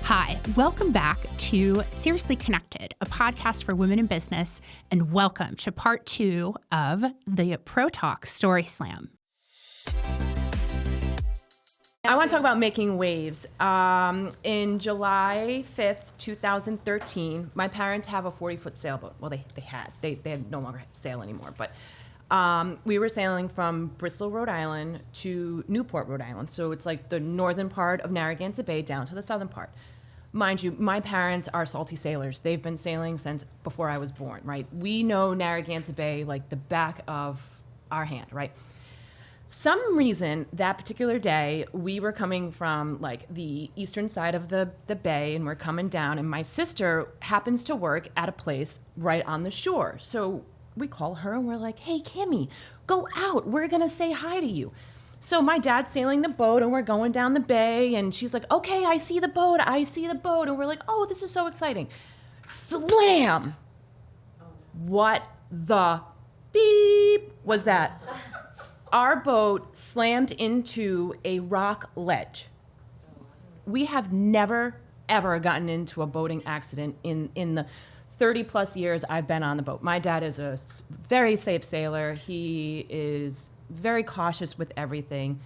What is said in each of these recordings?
Hi, welcome back to Seriously Connected, a podcast for women in business, and welcome to part 2 of the Pro Talk Story Slam. I want to talk about making waves. In July 5th, 2013, my parents have a 40-foot sailboat. Well, they had. They no longer sail anymore, but we were sailing from Bristol, Rhode Island to Newport, Rhode Island. So it's like the northern part of Narragansett Bay down to the southern part. Mind you, my parents are salty sailors. They've been sailing since before I was born, right? We know Narragansett Bay like the back of our hand, right? Some reason that particular day, we were coming from like the eastern side of the bay and we're coming down, and my sister happens to work at a place right on the shore. So we call her and we're like, hey, Kimmy, go out. We're going to say hi to you. So my dad's sailing the boat and we're going down the bay, and she's like, okay, I see the boat. And we're like, oh, this is so exciting. Slam. What the beep was that? Our boat slammed into a rock ledge. We have never, ever gotten into a boating accident in the 30 plus years I've been on the boat. My dad is a very safe sailor. He is very cautious with everything.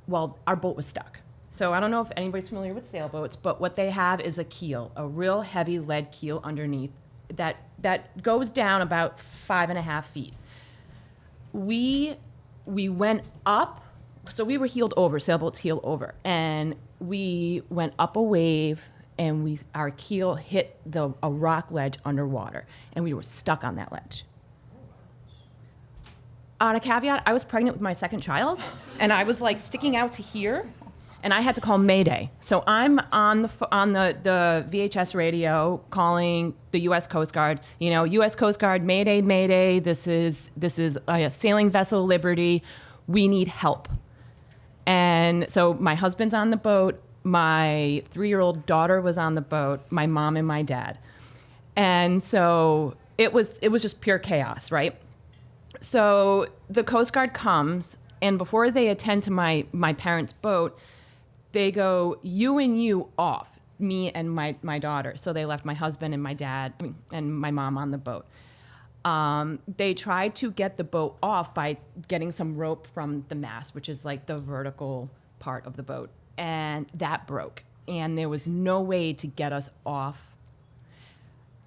Well, our boat was stuck. So I don't know if anybody's familiar with sailboats, but what they have is a keel, a real heavy lead keel underneath that goes down about 5.5 feet. We went up, so we were heeled over, sailboats heel over, and we went up a wave, and our keel hit a rock ledge underwater, and we were stuck on that ledge. On a caveat, I was pregnant with my second child, and I was like sticking out to here, and I had to call Mayday. So I'm on the VHS radio calling the U.S. Coast Guard. You know, U.S. Coast Guard, Mayday, Mayday. This is a sailing vessel Liberty. We need help. And so my husband's on the boat. My 3-year-old daughter was on the boat. My mom and my dad. And so it was just pure chaos, right? So the Coast Guard comes, and before they attend to my parents' boat, they go, you and you off, me and my daughter. So they left my husband and my dad, and my mom on the boat. They tried to get the boat off by getting some rope from the mast, which is like the vertical part of the boat. And that broke. And there was no way to get us off.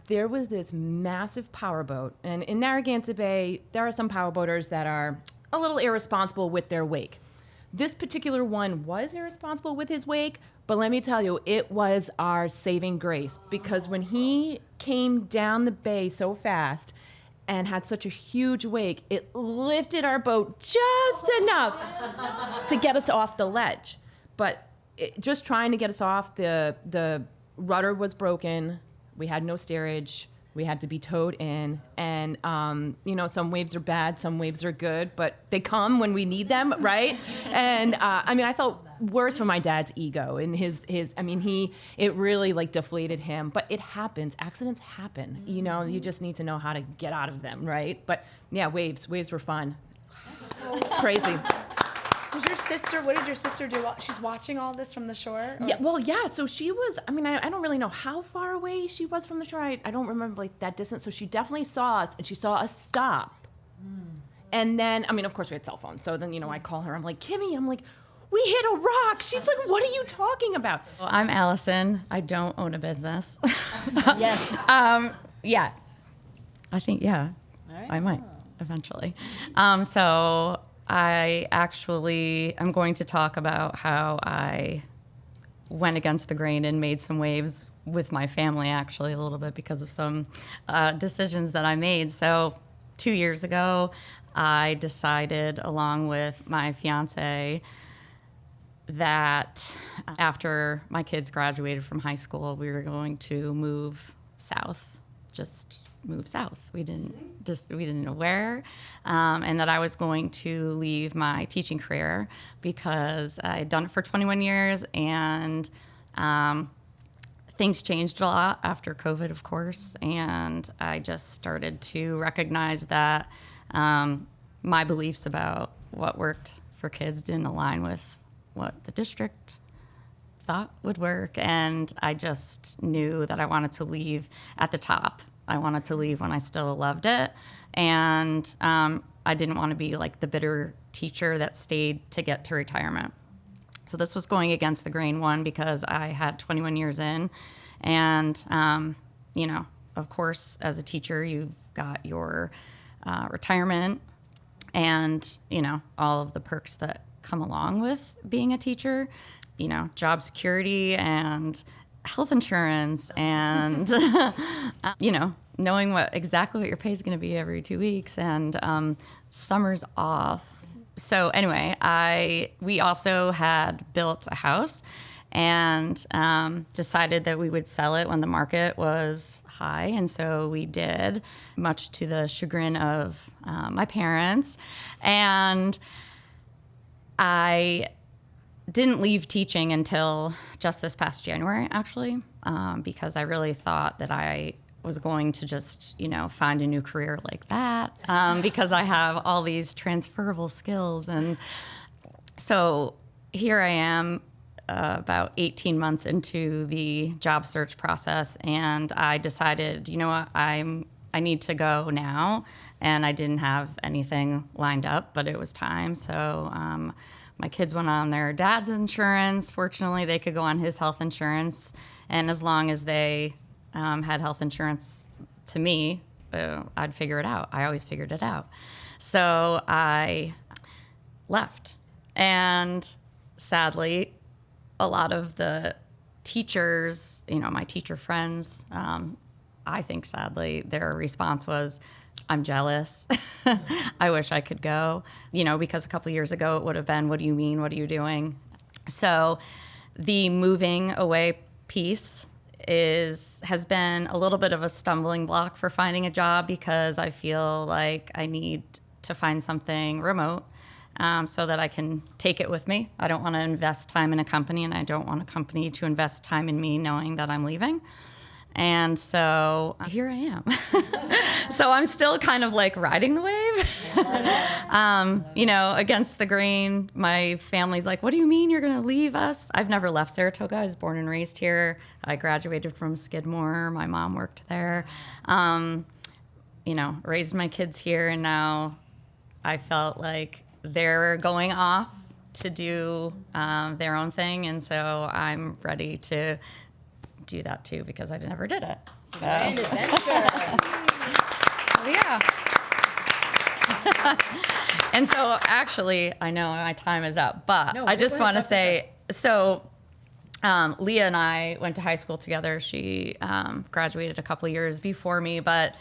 There was this massive powerboat. And in Narragansett Bay, there are some powerboaters that are a little irresponsible with their wake. This particular one was irresponsible with his wake, but let me tell you, it was our saving grace, because when he came down the bay so fast and had such a huge wake, it lifted our boat just enough to get us off the ledge. But just trying to get us off, the rudder was broken. We had no steerage. We had to be towed in. And, some waves are bad, some waves are good, but they come when we need them, right? And, I felt worse for my dad's ego and it really like deflated him. But it happens. Accidents happen. Mm-hmm. You just need to know how to get out of them, right? But yeah, waves were fun. That's so crazy. What did your sister do? She's watching all this from the shore? Or? Yeah. So she was, I don't really know how far away she was from the shore. I don't remember like that distance. So she definitely saw us, and she saw us stop. And then, of course we had cell phones. So then, I call her. I'm like, Kimmy, we hit a rock. She's like, what are you talking about? Well, I'm Allison. I don't own a business. Yes. Yeah. I think, yeah, Right. I might eventually. So I actually am going to talk about how I went against the grain and made some waves with my family, actually, a little bit because of some decisions that I made. So 2 years ago, I decided, along with my fiance, that after my kids graduated from high school, we were going to move south, just move south. We didn't know where, and that I was going to leave my teaching career because I had done it for 21 years, and things changed a lot after COVID, of course, and I just started to recognize that my beliefs about what worked for kids didn't align with what the district thought would work. And I just knew that I wanted to leave at the top. I wanted to leave when I still loved it. And I didn't want to be like the bitter teacher that stayed to get to retirement. So this was going against the grain, one, because I had 21 years in. And, of course, as a teacher, you've got your retirement and, all of the perks that come along with being a teacher, job security and health insurance and, knowing exactly what your pay is going to be every 2 weeks and summers off. So anyway, we also had built a house and decided that we would sell it when the market was high. And so we did, much to the chagrin of my parents. And I didn't leave teaching until just this past January, actually, because I really thought that I was going to just, find a new career like that because I have all these transferable skills. And so here I am about 18 months into the job search process, and I decided, what, I need to go now. And I didn't have anything lined up, but it was time. So my kids went on their dad's insurance. Fortunately, they could go on his health insurance. And as long as they had health insurance to me, I'd figure it out. I always figured it out. So I left. And sadly, a lot of the teachers, my teacher friends, I think sadly, their response was, I'm jealous. I wish I could go, because a couple of years ago it would have been, what do you mean? What are you doing? So the moving away piece has been a little bit of a stumbling block for finding a job because I feel like I need to find something remote so that I can take it with me. I don't want to invest time in a company, and I don't want a company to invest time in me knowing that I'm leaving. And so here I am. So I'm still kind of like riding the wave, against the grain. My family's like, what do you mean you're going to leave us? I've never left Saratoga. I was born and raised here. I graduated from Skidmore. My mom worked there. Raised my kids here. And now I felt like they're going off to do their own thing. And so I'm ready to do that too because I never did it. So. Yeah. And so actually, I know my time is up, but I just want to say, so Leah and I went to high school together. She graduated a couple of years before me, but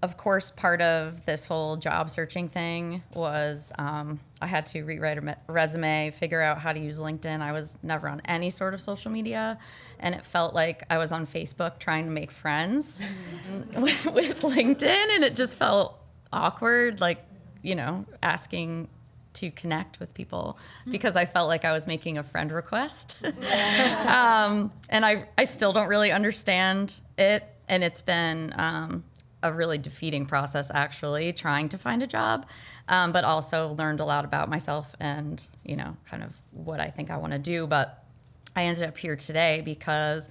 of course, part of this whole job searching thing was I had to rewrite a resume, figure out how to use LinkedIn. I was never on any sort of social media, and it felt like I was on Facebook trying to make friends with LinkedIn, and it just felt awkward, like, asking to connect with people because I felt like I was making a friend request. And I still don't really understand it, and it's been a really defeating process, actually, trying to find a job, but also learned a lot about myself and, kind of what I think I want to do. But I ended up here today because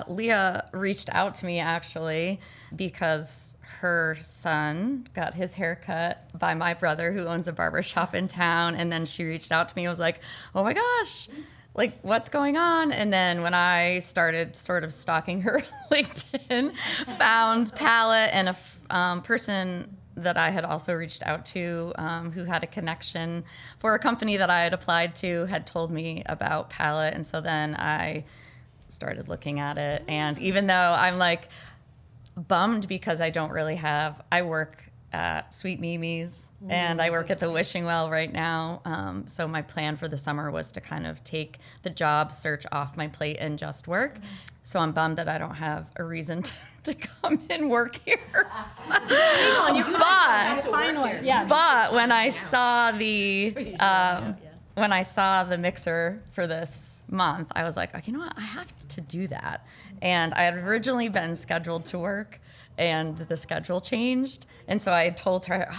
Leah reached out to me, actually, because her son got his hair cut by my brother, who owns a barbershop in town. And then she reached out to me and was like, oh my gosh, like, what's going on? And then when I started sort of stalking her LinkedIn, found Palette and a person that I had also reached out to who had a connection for a company that I had applied to, had told me about Palette. And so then I started looking at it. And even though I'm like bummed because I don't really I work at Sweet Mimi's and I work at the Wishing Well right now. So my plan for the summer was to kind of take the job search off my plate and just work. So I'm bummed that I don't have a reason to come and work here. But when I saw the mixer for this month, I was like, you know what? I have to do that. And I had originally been scheduled to work, and the schedule changed. And so I told her,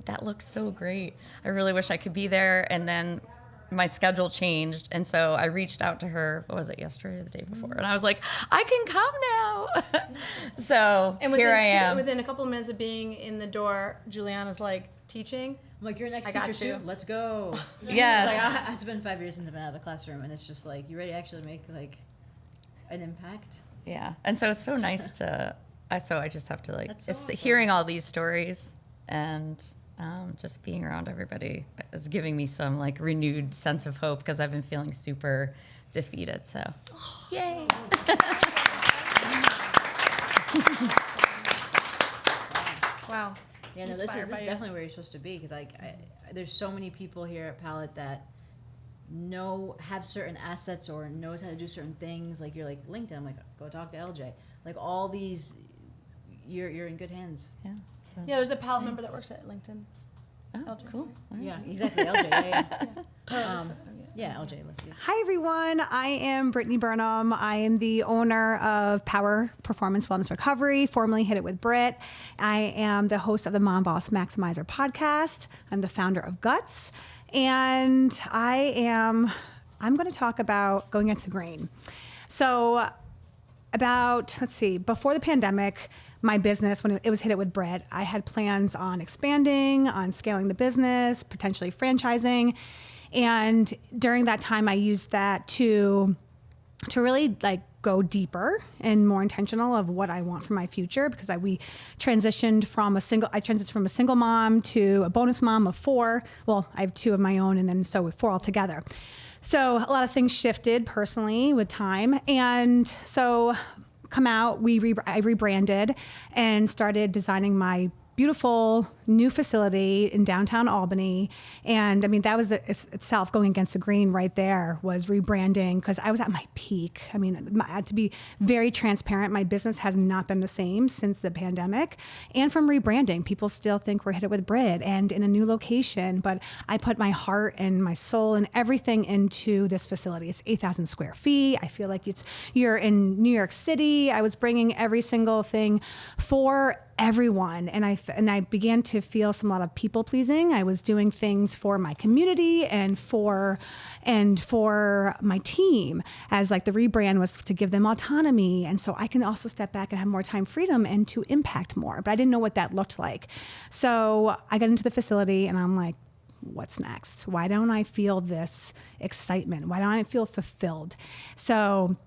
that looks so great. I really wish I could be there. And then my schedule changed, and so I reached out to her. What was it, yesterday or the day before? And I was like, I can come now. So And here I am. Within a couple of minutes of being in the door, Juliana's like teaching. I'm like, you're next I got teacher you. too. Let's go. Yes. Like, it's been 5 years since I've been out of the classroom, and it's just like you ready to actually make like an impact. Yeah, and so it's so nice to. So I just have to like. That's so It's awesome. hearing all these stories and just being around everybody is giving me some like renewed sense of hope because I've been feeling super defeated. So, yay! Wow. Yeah, no, this Inspired is by you. definitely where you're supposed to be because there's so many people here at Palette that have certain assets or knows how to do certain things. Like you're like LinkedIn. I'm like, go talk to LJ. Like all these, you're in good hands. Yeah. So. Yeah, there's a PAL member that works at LinkedIn. Oh, LJ. cool. All right. Yeah, exactly. LJ. Yeah. Yeah, LJ. Let's see. Hi, everyone. I am Brittany Burnham. I am the owner of Power Performance Wellness Recovery, formerly Hit It With Britt. I am the host of the Mom Boss Maximizer podcast. I'm the founder of Guts. And I'm going to talk about going against the grain. So before the pandemic, my business, when it was Hit It With Britt, I had plans on expanding, on scaling the business, potentially franchising. And during that time, I used that to really like go deeper and more intentional of what I want for my future because we transitioned from a single mom to a bonus mom of 4. Well, I have 2 of my own and then so 4 altogether. So a lot of things shifted personally with time. And so I rebranded and started designing my beautiful new facility in downtown Albany. And I mean, that was itself going against the grain right there was rebranding because I was at my peak. I mean, to be very transparent, my business has not been the same since the pandemic. And from rebranding, people still think we're Hit It With Britt and in a new location. But I put my heart and my soul and everything into this facility. It's 8,000 square feet. I feel like you're in New York City. I was bringing every single thing for everyone. And I began to feel a lot of people pleasing. I was doing things for my community and for my team as like the rebrand was to give them autonomy. And so I can also step back and have more time freedom and to impact more. But I didn't know what that looked like. So I got into the facility and I'm like, what's next? Why don't I feel this excitement? Why don't I feel fulfilled? So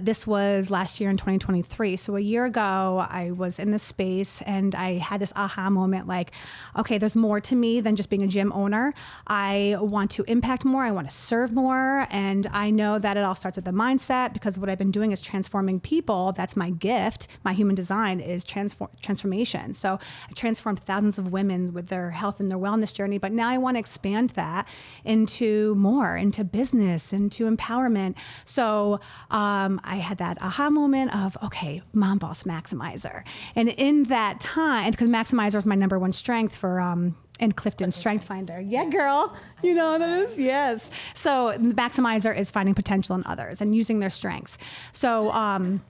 this was last year in 2023. So a year ago, I was in this space and I had this aha moment like, okay, there's more to me than just being a gym owner. I want to impact more. I want to serve more. And I know that it all starts with the mindset because what I've been doing is transforming people. That's my gift. My human design is transformation. So I transformed thousands of women with their health and their wellness journey. But now I want to expand that into more, into business, into empowerment. So I had that aha moment of, okay, Mom Boss Maximizer. And in that time, because Maximizer is my number 1 strength for, and Clifton Strength Finder. Yeah, girl. You know what that is? Yes. So the Maximizer is finding potential in others and using their strengths. So,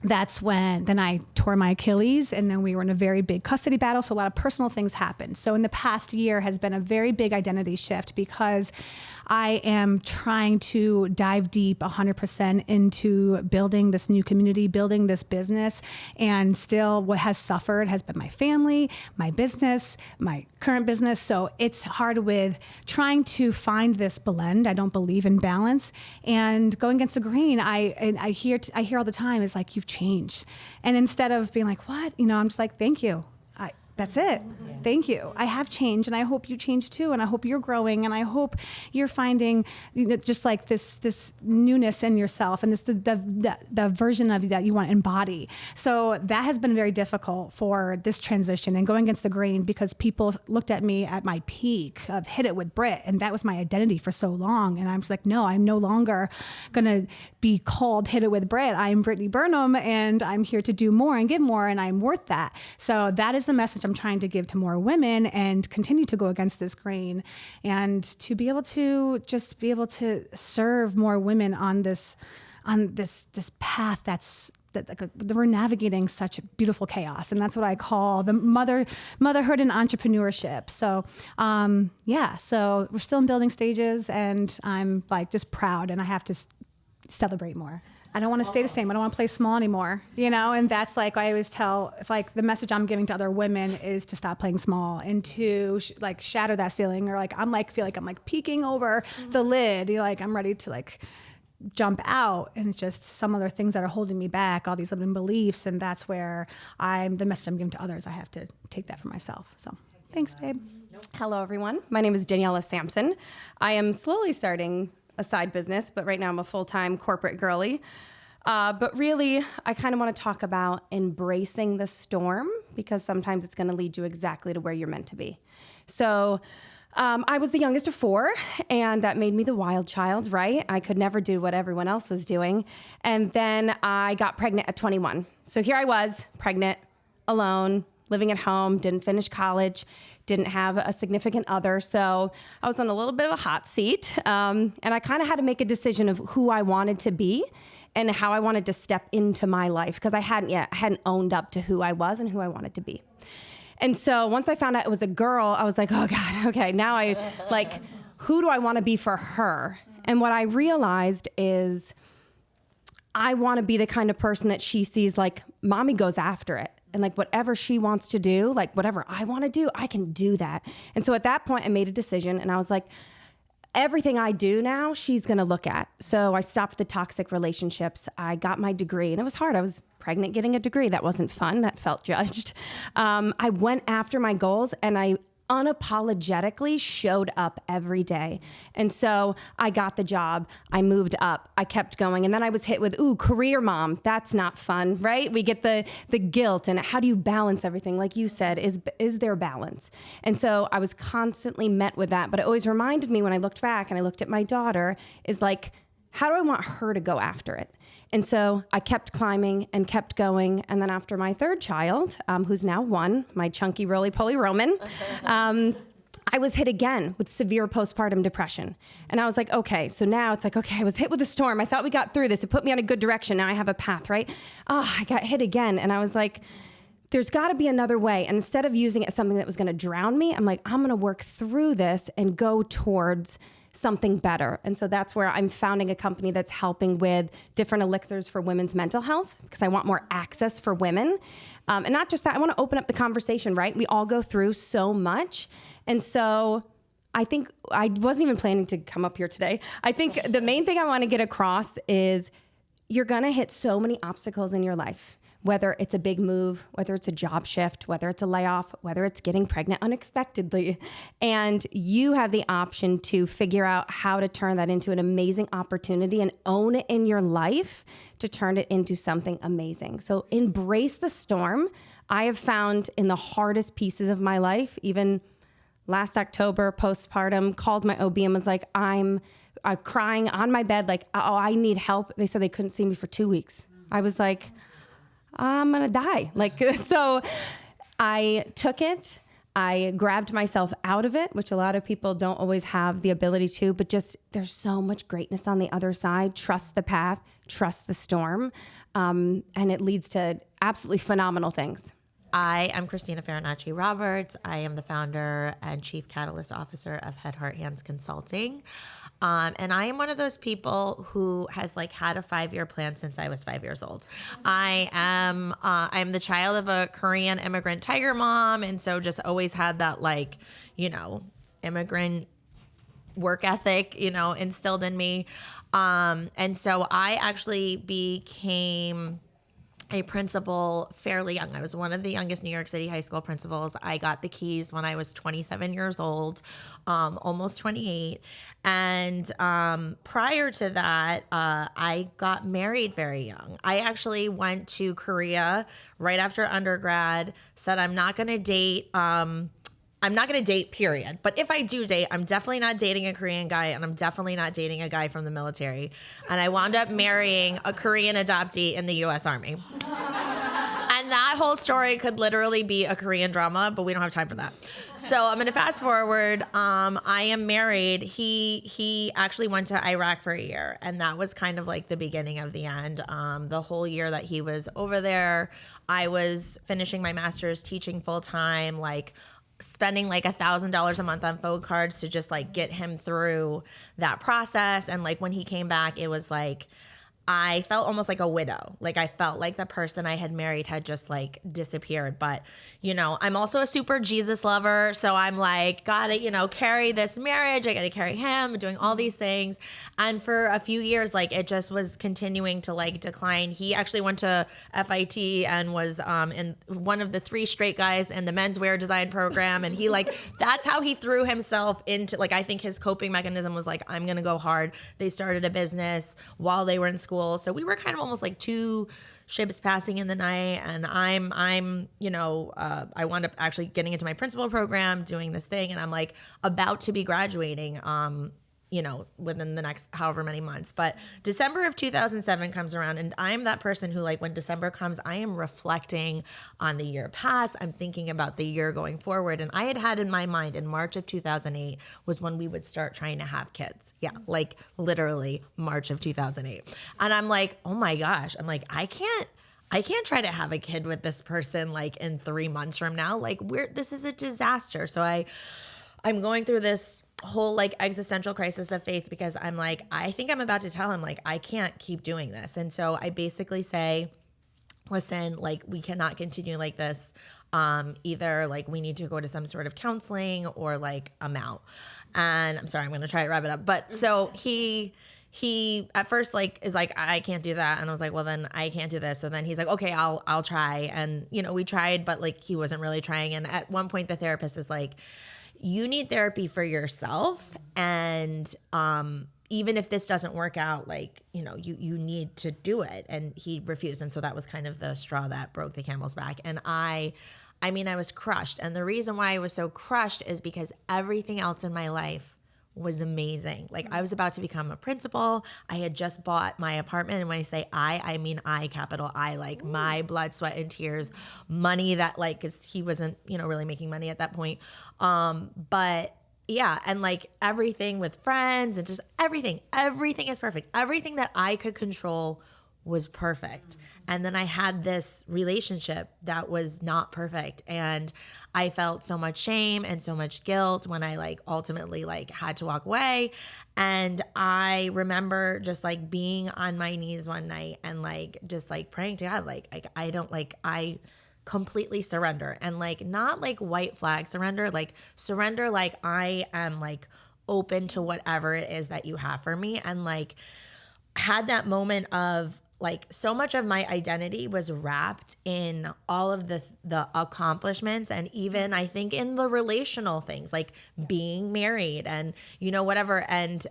that's when then I tore my Achilles and then we were in a very big custody battle. So a lot of personal things happened. So in the past year has been a very big identity shift because I am trying to dive deep 100% into building this new community, building this business. And still what has suffered has been my family, my business, my current business. So it's hard with trying to find this blend. I don't believe in balance. And going against the grain, I hear all the time is like, you've changed. And instead of being like, what? I'm just like, thank you. That's it. Yeah. Thank you. I have changed and I hope you change too. And I hope you're growing and I hope you're finding, just like this newness in yourself and this, the version of you that you want to embody. So that has been very difficult for this transition and going against the grain because people looked at me at my peak of Hit It With Britt. And that was my identity for so long. And I was like, no, I'm no longer going to be called Hit It With Britt. I'm Brittany Burnham and I'm here to do more and give more and I'm worth that. So that is the message I'm trying to give to more women and continue to go against this grain and to be able to just be able to serve more women on this path that's we're navigating such beautiful chaos, and that's what I call the motherhood and entrepreneurship. So, so we're still in building stages, and I'm like just proud, and I have to celebrate more. I don't want to stay the same. I don't want to play small anymore, and that's like I always tell, if like the message I'm giving to other women is to stop playing small and to shatter that ceiling, or feel like I'm peeking over the lid, like I'm ready to jump out, and it's just some other things that are holding me back, all these limiting beliefs, and that's where the message I'm giving to others, I have to take that for myself. So thanks, babe. Hello, everyone. My name is Daniela Sampson. I am slowly starting a side business, but right now I'm a full-time corporate girly. But really, I kind of want to talk about embracing the storm, because sometimes it's going to lead you exactly to where you're meant to be. So I was the youngest of 4, and that made me the wild child, right? I could never do what everyone else was doing. And then I got pregnant at 21. So here I was, pregnant, alone, living at home, didn't finish college, didn't have a significant other. So I was on a little bit of a hot seat. And I kind of had to make a decision of who I wanted to be and how I wanted to step into my life, because I hadn't owned up to who I was and who I wanted to be. And so once I found out it was a girl, I was like, oh God, okay, now who do I want to be for her? And what I realized is I want to be the kind of person that she sees, mommy goes after it. And whatever she wants to do, whatever I want to do, I can do that. And so at that point I made a decision, and I was like, everything I do now, she's going to look at. So I stopped the toxic relationships. I got my degree, and it was hard. I was pregnant getting a degree. That wasn't fun. That felt judged. I went after my goals, and I unapologetically showed up every day. And so I got the job. I moved up. I kept going. And then I was hit with, career mom. That's not fun, right? We get the guilt, and how do you balance everything? Like you said, is there balance? And so I was constantly met with that. But it always reminded me, when I looked back and I looked at my daughter, is how do I want her to go after it? And so I kept climbing and kept going. And then after my third child, who's now 1, my chunky roly-poly Roman, I was hit again with severe postpartum depression. And I was like, okay, so now it's okay, I was hit with a storm. I thought we got through this. It put me on a good direction. Now I have a path, right? I got hit again. And I was like, there's got to be another way. And instead of using it as something that was going to drown me, I'm like, I'm going to work through this and go towards something better. And so that's where I'm founding a company that's helping with different elixirs for women's mental health, because I want more access for women. And not just that, I want to open up the conversation, right? We all go through so much. And so I think I wasn't even planning to come up here today. I think the main thing I want to get across is you're going to hit so many obstacles in your life. Whether it's a big move, whether it's a job shift, whether it's a layoff, whether it's getting pregnant unexpectedly. And you have the option to figure out how to turn that into an amazing opportunity and own it in your life to turn it into something amazing. So embrace the storm. I have found in the hardest pieces of my life, even last October, postpartum, called my OB and was like, I'm crying on my bed, I need help. They said they couldn't see me for 2 weeks. I was like, I'm going to die. So I took it. I grabbed myself out of it, which a lot of people don't always have the ability to, but just there's so much greatness on the other side. Trust the path, trust the storm. And it leads to absolutely phenomenal things. I am Christina Farinacci Roberts. I am the founder and chief catalyst officer of Head, Heart, Hands Consulting. And I am one of those people who has had a 5-year plan since I was 5 years old. I'm the child of a Korean immigrant tiger mom. And so just always had that immigrant work ethic, instilled in me. And so I actually became a principal fairly young. I was one of the youngest New York City high school principals. I got the keys when I was 27 years old, almost 28. And prior to that, I got married very young. I actually went to Korea right after undergrad, said I'm not going to date. I'm not going to date, period. But if I do date, I'm definitely not dating a Korean guy, and I'm definitely not dating a guy from the military. And I wound up marrying a Korean adoptee in the U.S. Army. And And that whole story could literally be a Korean drama, but we don't have time for that. So I'm going to fast forward. I am married. He actually went to Iraq for a year, and that was kind of like the beginning of the end. The whole year that he was over there, I was finishing my master's, teaching full time, like spending like $1,000 a month on phone cards to just like get him through that process. And like when he came back, it was like, I felt almost like a widow. Like I felt like the person I had married had just like disappeared. But, you know, I'm also a super Jesus lover. So I'm like, gotta, you know, carry this marriage. I gotta carry him, doing all these things. And for a few years, like it just was continuing to like decline. He actually went to FIT and was in one of the 3 straight guys in the menswear design program. And he like, that's how he threw himself into, like, I think his coping mechanism was like, I'm gonna go hard. They started a business while they were in school. So we were kind of almost like 2 ships passing in the night. And I'm, you know, I wound up actually getting into my principal program, doing this thing. And I'm like about to be graduating, you know, within the next however many months. But December of 2007 comes around, and I'm that person who, like, when December comes, I am reflecting on the year past. I'm thinking about the year going forward. And I had in my mind in March of 2008 was when we would start trying to have kids. Yeah, like literally March of 2008. And I'm like, oh my gosh, I'm like, I can't try to have a kid with this person like in 3 months from now. Like this is a disaster. So I'm going through this whole like existential crisis of faith because I'm like, I think I'm about to tell him like, I can't keep doing this. And so I basically say, listen, like we cannot continue like this. Either like we need to go to some sort of counseling or like I'm out. And I'm sorry, I'm going to try to wrap it up. But so he at first like is like, I can't do that. And I was like, well then I can't do this. So then he's like, okay, I'll try. And you know, we tried, but like he wasn't really trying. And at one point the therapist is like, you need therapy for yourself. And, even if this doesn't work out, like, you know, you need to do it. And he refused. And so that was kind of the straw that broke the camel's back. And I mean, I was crushed. And the reason why I was so crushed is because everything else in my life was amazing. Like I was about to become a principal. I had just bought my apartment. And when I say I mean I, capital I, like my blood, sweat, and tears, money that like, cause he wasn't, you know, really making money at that point. But yeah. And like everything with friends and just everything is perfect. Everything that I could control was perfect. And then I had this relationship that was not perfect. And I felt so much shame and so much guilt when I like ultimately like had to walk away. And I remember just like being on my knees one night and like just like praying to God, I completely surrender. And like not like white flag surrender, like surrender like I am like open to whatever it is that you have for me. And like had that moment of like so much of my identity was wrapped in all of the accomplishments, and even I think in the relational things like being married and you know whatever, and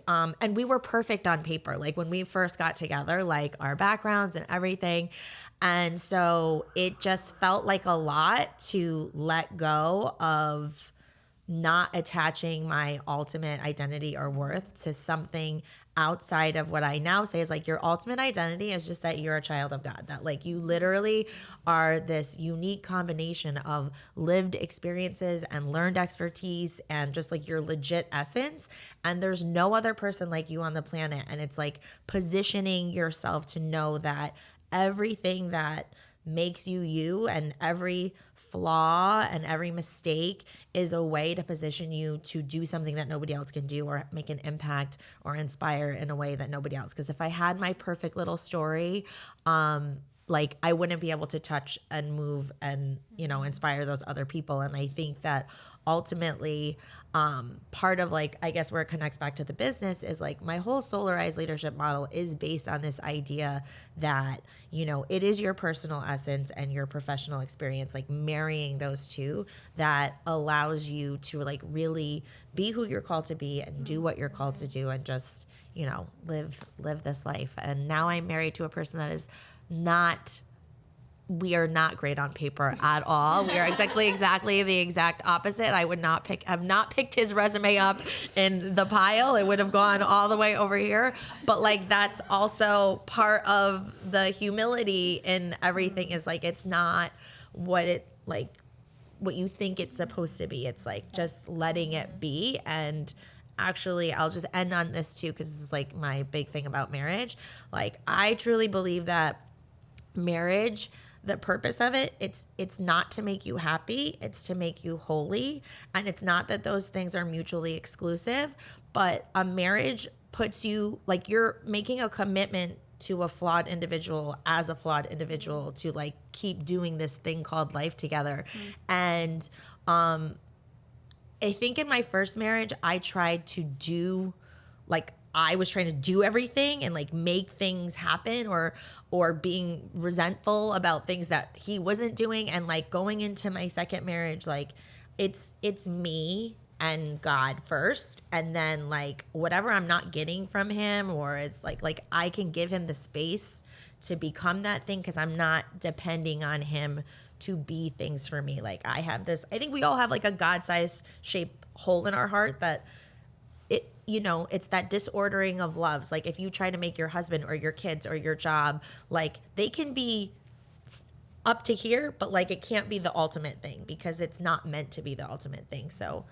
we were perfect on paper like when we first got together, like our backgrounds and everything. And so it just felt like a lot to let go of not attaching my ultimate identity or worth to something outside of what I now say is like your ultimate identity is just that you're a child of God, that like you literally are this unique combination of lived experiences and learned expertise and just like your legit essence. And there's no other person like you on the planet. And it's like positioning yourself to know that everything that makes you you and every flaw and every mistake is a way to position you to do something that nobody else can do or make an impact or inspire in a way that nobody else. Because if I had my perfect little story, like I wouldn't be able to touch and move and, you know, inspire those other people. And I think that ultimately, part of like, I guess where it connects back to the business is like my whole Solarized leadership model is based on this idea that, you know, it is your personal essence and your professional experience, like marrying those two that allows you to like really be who you're called to be and do what you're called to do and just, you know, live this life. And now I'm married to a person that is not we are not great on paper at all. We are exactly the exact opposite. I would not have not picked his resume up in the pile. It would have gone all the way over here. But like, that's also part of the humility in everything, is like, it's not what you think it's supposed to be. It's like just letting it be. And actually, I'll just end on this too, because this is like my big thing about marriage. Like, I truly believe that marriage, the purpose of it, it's not to make you happy, it's to make you holy. And it's not that those things are mutually exclusive, but a marriage puts you, like, you're making a commitment to a flawed individual as a flawed individual to like keep doing this thing called life together. And I think in my first marriage, I tried to do, like, I was trying to do everything and like make things happen, or being resentful about things that he wasn't doing. And like, going into my second marriage, like, it's me and God first, and then like whatever I'm not getting from him, or it's like I can give him the space to become that thing, because I'm not depending on him to be things for me. Like, I have this, I think we all have like a God-sized shaped hole in our heart that it, you know, it's that disordering of loves. Like, if you try to make your husband or your kids or your job, like, they can be up to here, but like, it can't be the ultimate thing, because it's not meant to be the ultimate thing. So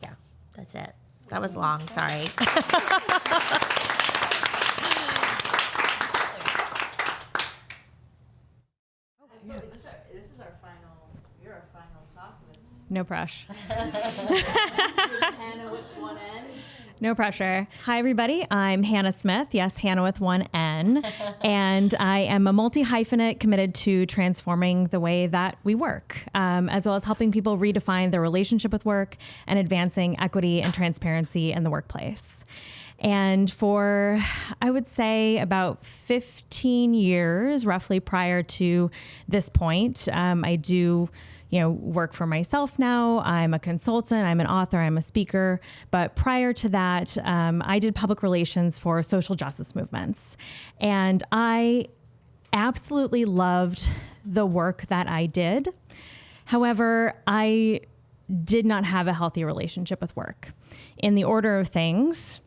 yeah, that's it. That was long, sorry. This is our final. You're our final talk. No pressure. Hannah with one N. No pressure. Hi, everybody. I'm Hannah Smith. Yes, Hannah with one N. And I am a multi-hyphenate committed to transforming the way that we work, as well as helping people redefine their relationship with work and advancing equity and transparency in the workplace. And for, I would say, about 15 years, roughly prior to this point, I do work for myself now. I'm a consultant, I'm an author, I'm a speaker. But prior to that, I did public relations for social justice movements. And I absolutely loved the work that I did. However, I did not have a healthy relationship with work. In the order of things,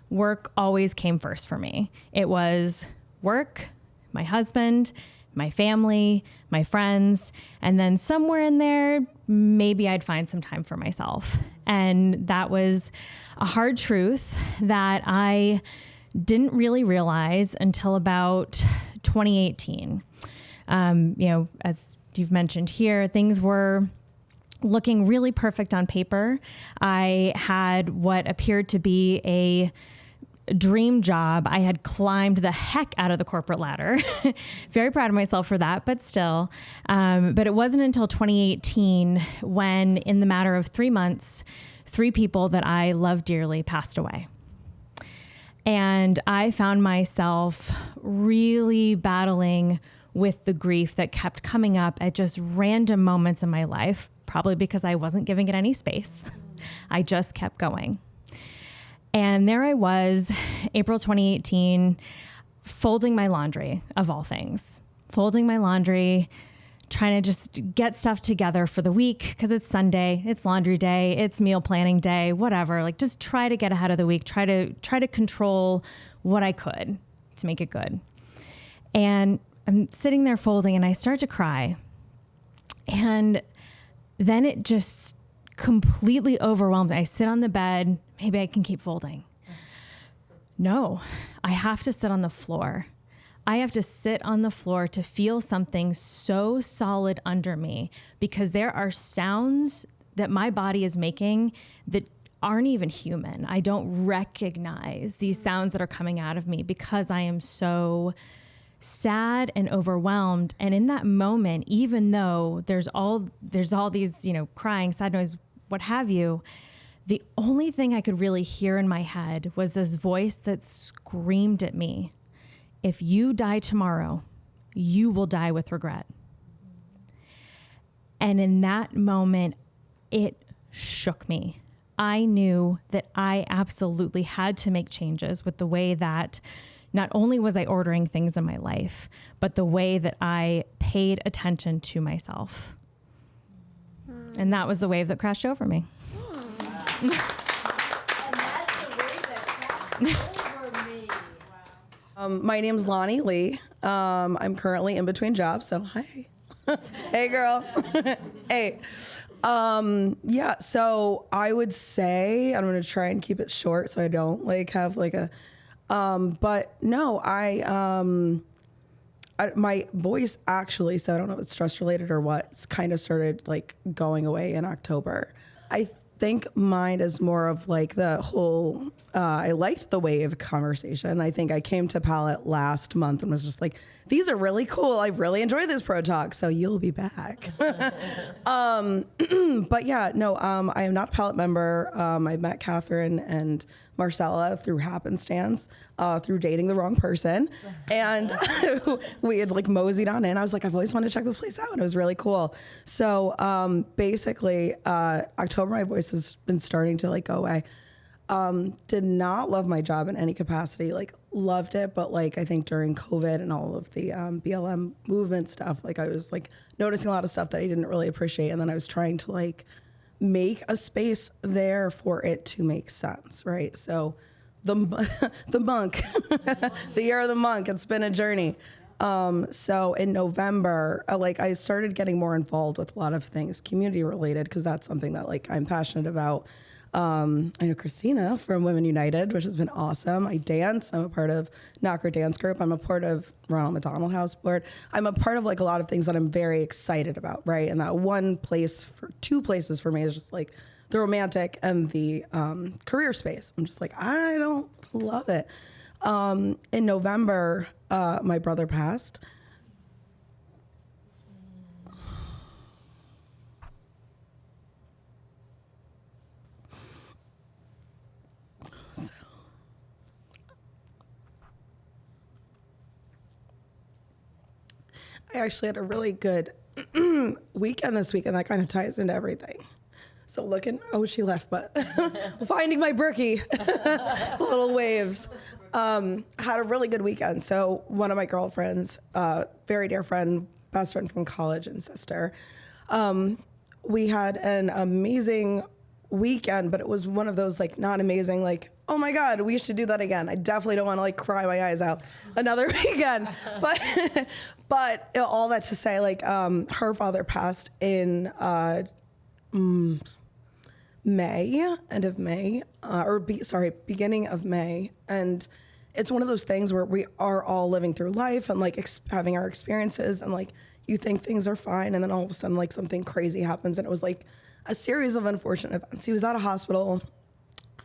work always came first for me. It was work, my husband, my family, my friends, and then somewhere in there, maybe I'd find some time for myself. And that was a hard truth that I didn't really realize until about 2018. As you've mentioned here, things were looking really perfect on paper. I had what appeared to be a dream job. I had climbed the heck out of the corporate ladder. Very proud of myself for that, but still. But it wasn't until 2018 when, in the matter of 3 months, 3 people that I loved dearly passed away. And I found myself really battling with the grief that kept coming up at just random moments in my life, probably because I wasn't giving it any space. I just kept going. And there I was, April 2018, folding my laundry, of all things. Folding my laundry, trying to just get stuff together for the week, because it's Sunday, it's laundry day, it's meal planning day, whatever. Like, just try to get ahead of the week, try to control what I could to make it good. And I'm sitting there folding, and I start to cry. And then it just completely overwhelmed. I sit on the bed. Maybe I can keep folding. No, I have to sit on the floor. I have to sit on the floor to feel something so solid under me, because there are sounds that my body is making that aren't even human. I don't recognize these sounds that are coming out of me because I am so sad and overwhelmed. And in that moment, even though there's all these, crying, sad noise, what have you, the only thing I could really hear in my head was this voice that screamed at me, if you die tomorrow, you will die with regret. And in that moment, it shook me. I knew that I absolutely had to make changes with the way that not only was I ordering things in my life, but the way that I paid attention to myself. And that was the wave that crashed over me. And that's the way that crashed over me. My name's Lonnie Lee. I'm currently in between jobs, so hi. Hey, girl. Hey. Yeah, so I would say, I'm going to try and keep it short so I don't like have like a, but no, my voice actually, so I don't know if it's stress related or what, it's kind of started like going away in October. I think mine is more of like the whole, I liked the wave conversation. I think I came to Palette last month and was just like, these are really cool. I really enjoy this Pro Talk, so you'll be back. But yeah, no, I am not a Palette member. I met Catherine and Marcella through happenstance, through dating the wrong person. And we had like moseyed on in. I was like, I've always wanted to check this place out, and it was really cool. So basically, October, my voice has been starting to like go away. Did not love my job in any capacity, like loved it, but like I think during COVID and all of the BLM movement stuff, like I was like noticing a lot of stuff that I didn't really appreciate, and then I was trying to like make a space there for it to make sense, right? So the monk, the year of the monk, it's been a journey. So in November, like I started getting more involved with a lot of things community related, because that's something that like I'm passionate about. I know Christina from Women United, which has been awesome. I dance. I'm a part of Knocker Dance Group. I'm a part of Ronald McDonald House Board. I'm a part of like a lot of things that I'm very excited about, right? And that two places for me is just like the romantic and the career space. I'm just like, I don't love it. In November, my brother passed. I actually had a really good weekend this weekend that kind of ties into everything. So she left, but finding my brookie, little waves. Had a really good weekend. So one of my girlfriends, very dear friend, best friend from college and sister, we had an amazing weekend, but it was one of those like not amazing, like, oh my God, we should do that again. I definitely don't want to like cry my eyes out another weekend. But all that to say, like her father passed in May, end of May, beginning of May. And it's one of those things where we are all living through life and like having our experiences, and like you think things are fine, and then all of a sudden like something crazy happens, and it was like a series of unfortunate events. He was at a hospital.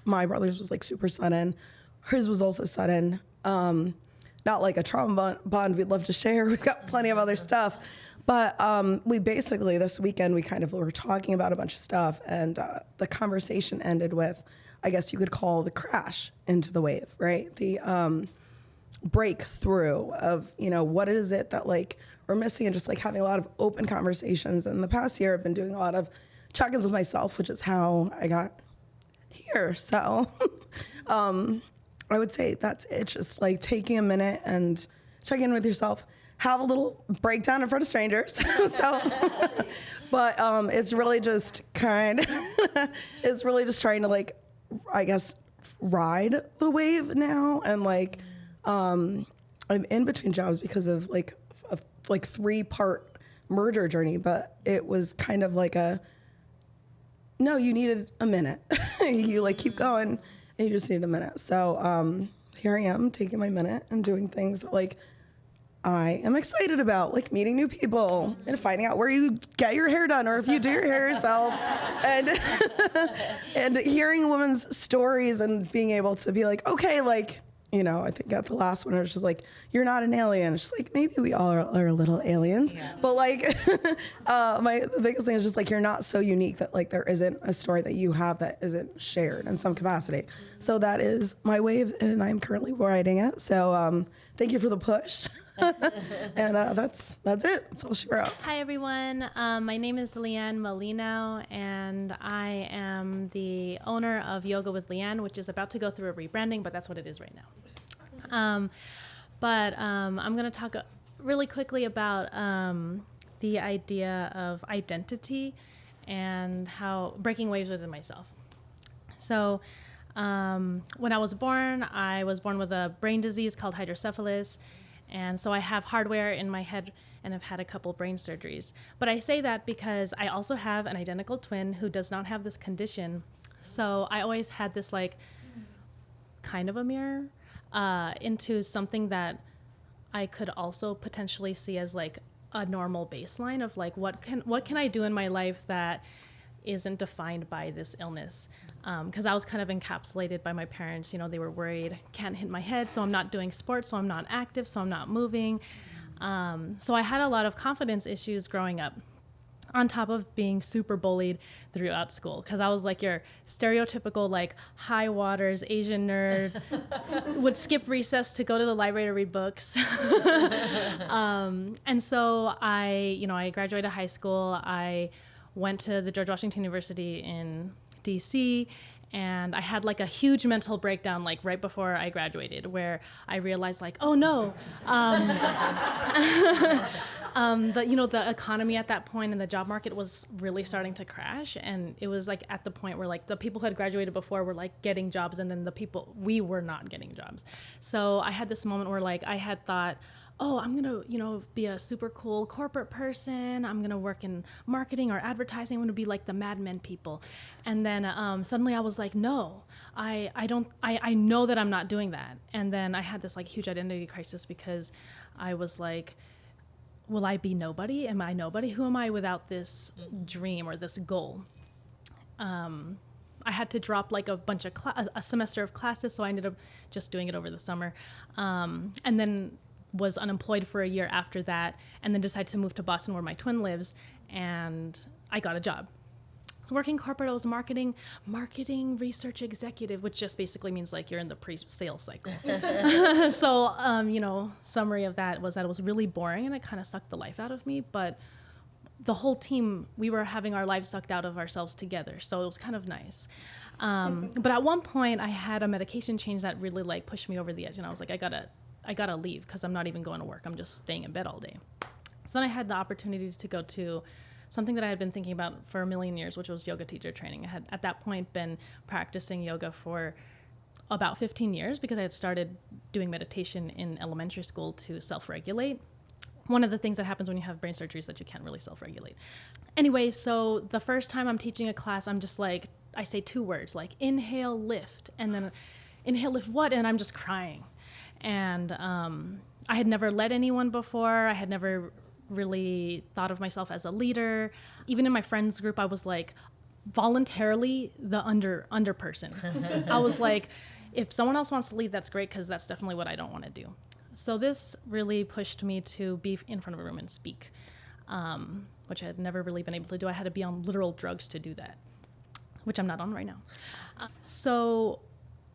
My brother's was like super sudden. Hers was also sudden. Not like a trauma bond we'd love to share. We've got plenty of other stuff. But we basically, this weekend, we kind of were talking about a bunch of stuff, and the conversation ended with, I guess you could call the crash into the wave, right? The breakthrough of, what is it that like we're missing, and just like having a lot of open conversations. And the past year, I've been doing a lot of check-ins with myself, which is how I got here. So I would say that's it. Just like taking a minute and check in with yourself, have a little breakdown in front of strangers. But it's really just it's really just trying to like, I guess, ride the wave now. And like, I'm in between jobs because of like a 3-part merger journey, but it was kind of like no, you needed a minute. You like keep going and you just need a minute. So here I am taking my minute and doing things that like I am excited about, like meeting new people and finding out where you get your hair done or if you do your hair yourself, and and hearing women's stories and being able to be like, okay, like, I think at the last one, it was just like, you're not an alien. It's just like, maybe we all are little aliens. Yeah. But like, the biggest thing is just like, you're not so unique that like there isn't a story that you have that isn't shared in some capacity. So that is my wave, and I'm currently riding it. So thank you for the push. And that's it. That's all she wrote. Hi, everyone. My name is Leanne Molino, and I am the owner of Yoga with Leanne, which is about to go through a rebranding, but that's what it is right now. But I'm going to talk really quickly about the idea of identity and how breaking waves within myself. So when I was born with a brain disease called hydrocephalus. And so I have hardware in my head and have had a couple brain surgeries. But I say that because I also have an identical twin who does not have this condition. So I always had this like kind of a mirror into something that I could also potentially see as like a normal baseline of like what can I do in my life that isn't defined by this illness, because I was kind of encapsulated by my parents. You know, they were worried, can't hit my head, so I'm not doing sports, so I'm not active, so I'm not moving. So I had a lot of confidence issues growing up, on top of being super bullied throughout school, because I was like your stereotypical like high waters Asian nerd, would skip recess to go to the library to read books. And so I graduated high school. I went to the George Washington University in DC, and I had like a huge mental breakdown like right before I graduated, where I realized like, oh no, the economy at that point and the job market was really starting to crash, and it was like at the point where like the people who had graduated before were like getting jobs, and then we were not getting jobs. So I had this moment where like I had thought, oh, I'm gonna, be a super cool corporate person. I'm gonna work in marketing or advertising. I'm gonna be like the Mad Men people. And then suddenly I was like, no, I know that I'm not doing that. And then I had this like huge identity crisis, because I was like, will I be nobody? Am I nobody? Who am I without this dream or this goal? I had to drop like a bunch of a semester of classes, so I ended up just doing it over the summer. And then was unemployed for a year after that, and then decided to move to Boston where my twin lives, and I got a job. So working corporate, I was marketing research executive, which just basically means like you're in the pre-sales cycle. So, summary of that was that it was really boring and it kind of sucked the life out of me, but the whole team, we were having our lives sucked out of ourselves together. So it was kind of nice. But at one point I had a medication change that really like pushed me over the edge, and I was like, I gotta leave, because I'm not even going to work. I'm just staying in bed all day. So then I had the opportunity to go to something that I had been thinking about for a million years, which was yoga teacher training. I had at that point been practicing yoga for about 15 years, because I had started doing meditation in elementary school to self-regulate. One of the things that happens when you have brain surgery is that you can't really self-regulate. Anyway, so the first time I'm teaching a class, I'm just like, I say 2 words, like inhale, lift, and then inhale, lift what? And I'm just crying. And I had never led anyone before. I had never really thought of myself as a leader. Even in my friends group, I was like voluntarily the under person. I was like, if someone else wants to lead, that's great, because that's definitely what I don't want to do. So this really pushed me to be in front of a room and speak, which I had never really been able to do. I had to be on literal drugs to do that, which I'm not on right now. So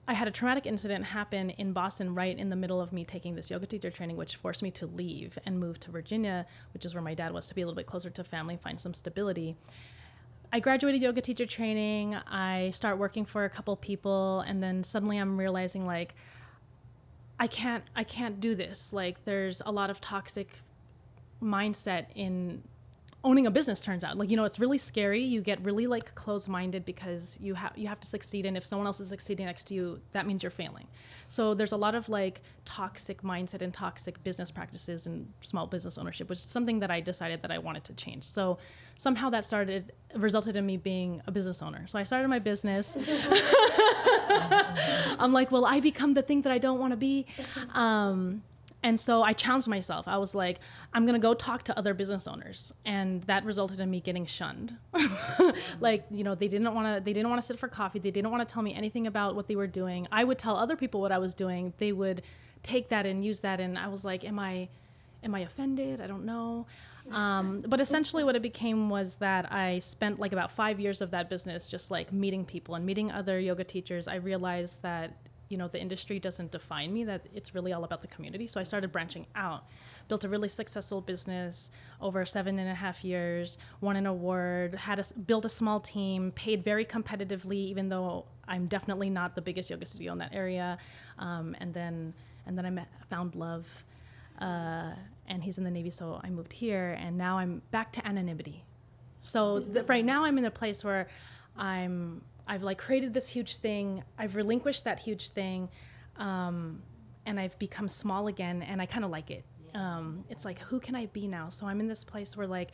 I had a traumatic incident happen in Boston right in the middle of me taking this yoga teacher training, which forced me to leave and move to Virginia, which is where my dad was, to be a little bit closer to family, find some stability. I graduated yoga teacher training. I start working for a couple people, and then suddenly I'm realizing like, I can't do this. Like, there's a lot of toxic mindset in owning a business, turns out. Like, it's really scary. You get really like closed-minded, because you have to succeed, and if someone else is succeeding next to you, that means you're failing. So there's a lot of like toxic mindset and toxic business practices and small business ownership, which is something that I decided that I wanted to change. So somehow that resulted in me being a business owner. So I started my business. I'm like, will I become the thing that I don't want to be? And so I challenged myself. I was like, I'm going to go talk to other business owners. And that resulted in me getting shunned. Like, they didn't want to sit for coffee. They didn't want to tell me anything about what they were doing. I would tell other people what I was doing. They would take that and use that. And I was like, am I offended? I don't know. But essentially what it became was that I spent like about 5 years of that business just like meeting people and meeting other yoga teachers. I realized that the industry doesn't define me, that it's really all about the community. So I started branching out, built a really successful business over 7.5 years, won an award, built a small team, paid very competitively, even though I'm definitely not the biggest yoga studio in that area. And then I found love, and he's in the Navy, so I moved here, and now I'm back to anonymity. So right now I'm in a place where I've like created this huge thing, I've relinquished that huge thing, and I've become small again, and I kind of like it. It's like, who can I be now? So I'm in this place where like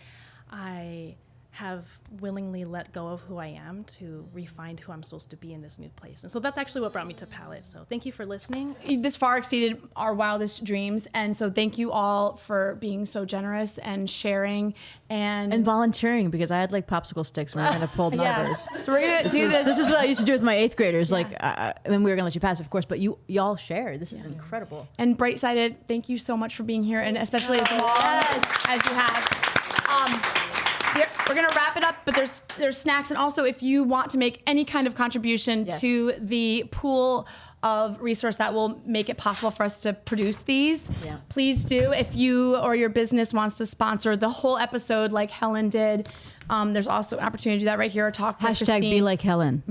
I have willingly let go of who I am to refine who I'm supposed to be in this new place. And so that's actually what brought me to Palette. So thank you for listening. This far exceeded our wildest dreams. And so thank you all for being so generous and sharing and volunteering, because I had like popsicle sticks and we were going to pull numbers. So we're going to do this. This is what I used to do with my 8th graders. Like, I mean, we were going to let you pass, of course, but y'all shared. This is incredible. And Bright-Sided, thank you so much for being here, and especially as long as you have. We're gonna wrap it up, but there's snacks, and also if you want to make any kind of contribution to the pool of resource that will make it possible for us to produce these, please do. If you or your business wants to sponsor the whole episode like Helen did, there's also an opportunity to do that right here or talk to Hashtag Christine. be like Helen.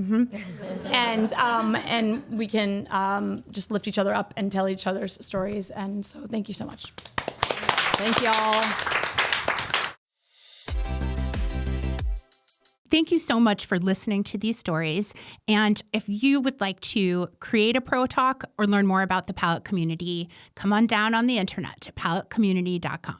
And we can just lift each other up and tell each other's stories. And so thank you so much. Thank y'all. Thank you so much for listening to these stories. And if you would like to create a Pro Talk or learn more about the Palette community, come on down on the internet to paletecommunity.com.